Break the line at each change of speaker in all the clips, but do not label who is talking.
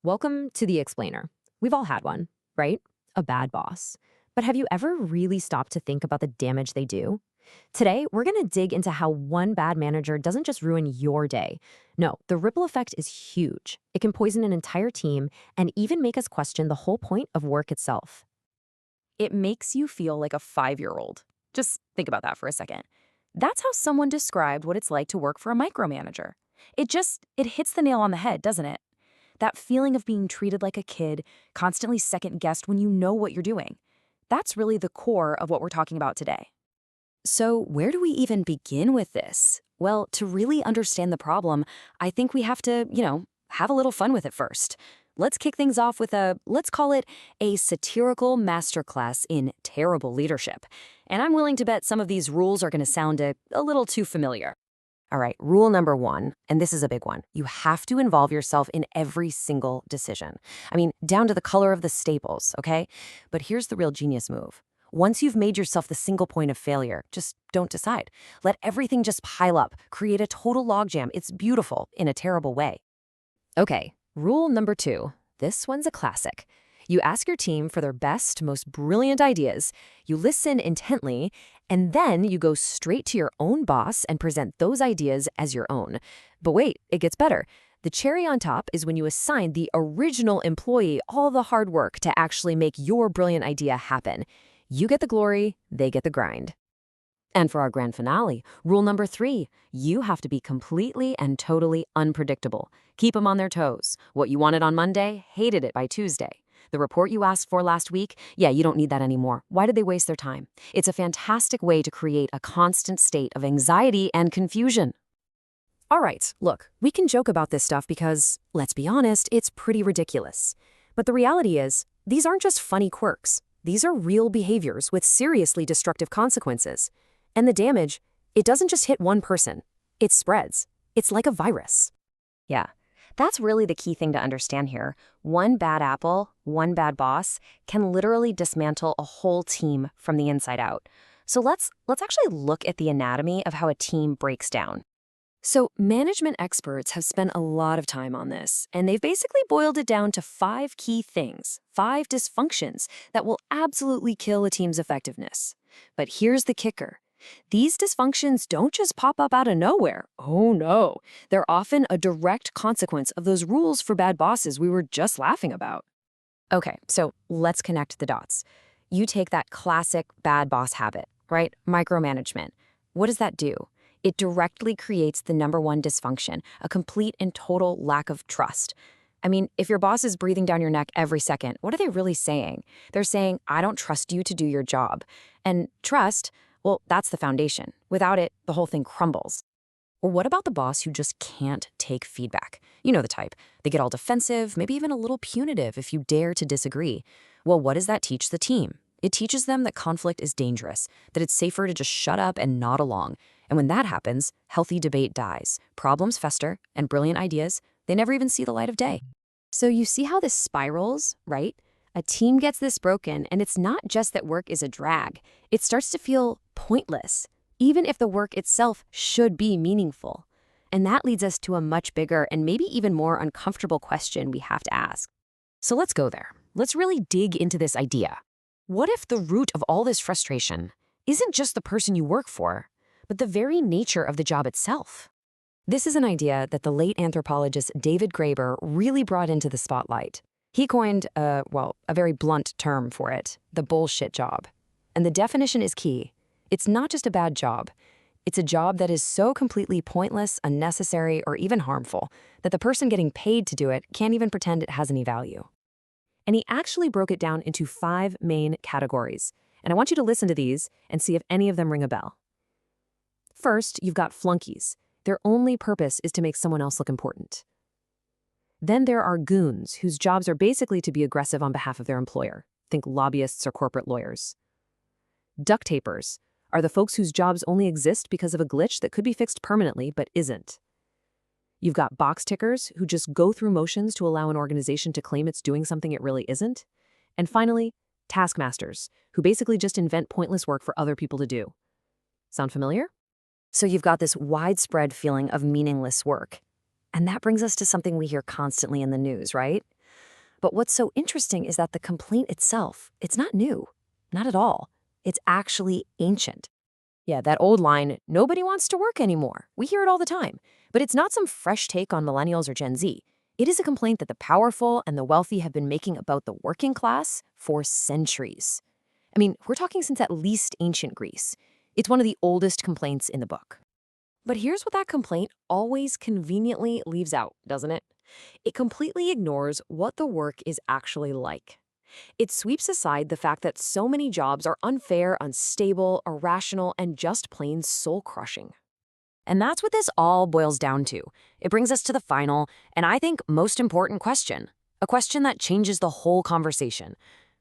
Welcome to The Explainer. We've all had one, right? A bad boss. But have you ever really stopped to think about the damage they do? Today, we're going to dig into how one bad manager doesn't just ruin your day. No, the ripple effect is huge. It can poison an entire team and even make us question the whole point of work itself.
It makes you feel like a 5-year-old. Just think about that for a second. That's how someone described what it's like to work for a micromanager. It hits the nail on the head, doesn't it? That feeling of being treated like a kid, constantly second-guessed when you know what you're doing. That's really the core of what we're talking about today. So, where do we even begin with this? Well, to really understand the problem, I think we have to, have a little fun with it first. Let's kick things off with let's call it a satirical masterclass in terrible leadership. And I'm willing to bet some of these rules are going to sound a little too familiar. All right, rule number one, and this is a big one. You have to involve yourself in every single decision. I mean, down to the color of the staples, okay? But here's the real genius move. Once you've made yourself the single point of failure, just don't decide. Let everything just pile up, create a total logjam. It's beautiful in a terrible way.
Okay, rule number 2. This one's a classic. You ask your team for their best, most brilliant ideas, you listen intently, and then you go straight to your own boss and present those ideas as your own. But wait, it gets better. The cherry on top is when you assign the original employee all the hard work to actually make your brilliant idea happen. You get the glory, they get the grind. And for our grand finale, rule number 3, you have to be completely and totally unpredictable. Keep them on their toes. What you wanted on Monday, hated it by Tuesday. The report you asked for last week, yeah, you don't need that anymore. Why did they waste their time? It's a fantastic way to create a constant state of anxiety and confusion. All right, look, we can joke about this stuff because, let's be honest, it's pretty ridiculous. But the reality is, these aren't just funny quirks. These are real behaviors with seriously destructive consequences. And the damage, it doesn't just hit one person. It spreads. It's like a virus.
Yeah, that's really the key thing to understand here. One bad apple, one bad boss, can literally dismantle a whole team from the inside out. So let's actually look at the anatomy of how a team breaks down. So management experts have spent a lot of time on this, and they've basically boiled it down to 5 key things, 5 dysfunctions that will absolutely kill a team's effectiveness. But here's the kicker. These dysfunctions don't just pop up out of nowhere. Oh no, they're often a direct consequence of those rules for bad bosses we were just laughing about. Okay, so let's connect the dots. You take that classic bad boss habit, right? Micromanagement. What does that do? It directly creates the number one dysfunction, a complete and total lack of trust. I mean, if your boss is breathing down your neck every second, what are they really saying? They're saying, I don't trust you to do your job. And trust, well, that's the foundation. Without it, the whole thing crumbles. Or what about the boss who just can't take feedback? You know the type. They get all defensive, maybe even a little punitive if you dare to disagree. Well, what does that teach the team? It teaches them that conflict is dangerous, that it's safer to just shut up and nod along. And when that happens, healthy debate dies, problems fester, and brilliant ideas, they never even see the light of day. So you see how this spirals, right? A team gets this broken, and it's not just that work is a drag. It starts to feel pointless, even if the work itself should be meaningful. And that leads us to a much bigger and maybe even more uncomfortable question we have to ask. So let's go there. Let's really dig into this idea. What if the root of all this frustration isn't just the person you work for, but the very nature of the job itself? This is an idea that the late anthropologist David Graeber really brought into the spotlight. He coined a very blunt term for it, the bullshit job. And the definition is key. It's not just a bad job. It's a job that is so completely pointless, unnecessary, or even harmful that the person getting paid to do it can't even pretend it has any value. And he actually broke it down into 5 main categories. And I want you to listen to these and see if any of them ring a bell. First, you've got flunkies. Their only purpose is to make someone else look important. Then there are goons, whose jobs are basically to be aggressive on behalf of their employer. Think lobbyists or corporate lawyers. Duct tapers are the folks whose jobs only exist because of a glitch that could be fixed permanently but isn't. You've got box tickers, who just go through motions to allow an organization to claim it's doing something it really isn't. And finally, taskmasters, who basically just invent pointless work for other people to do. Sound familiar? So you've got this widespread feeling of meaningless work. And that brings us to something we hear constantly in the news, right? But what's so interesting is that the complaint itself, it's not new. Not at all. It's actually ancient.
Yeah, that old line, nobody wants to work anymore. We hear it all the time. But it's not some fresh take on millennials or Gen Z. It is a complaint that the powerful and the wealthy have been making about the working class for centuries. I mean, we're talking since at least ancient Greece. It's one of the oldest complaints in the book. But here's what that complaint always conveniently leaves out, doesn't it? It completely ignores what the work is actually like. It sweeps aside the fact that so many jobs are unfair, unstable, irrational, and just plain soul-crushing. And that's what this all boils down to. It brings us to the final, and I think most important question. A question that changes the whole conversation.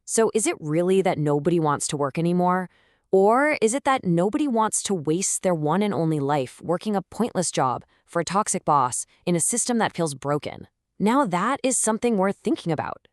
So is it really that nobody wants to work anymore? Or is it that nobody wants to waste their one and only life working a pointless job for a toxic boss in a system that feels broken? Now that is something worth thinking about.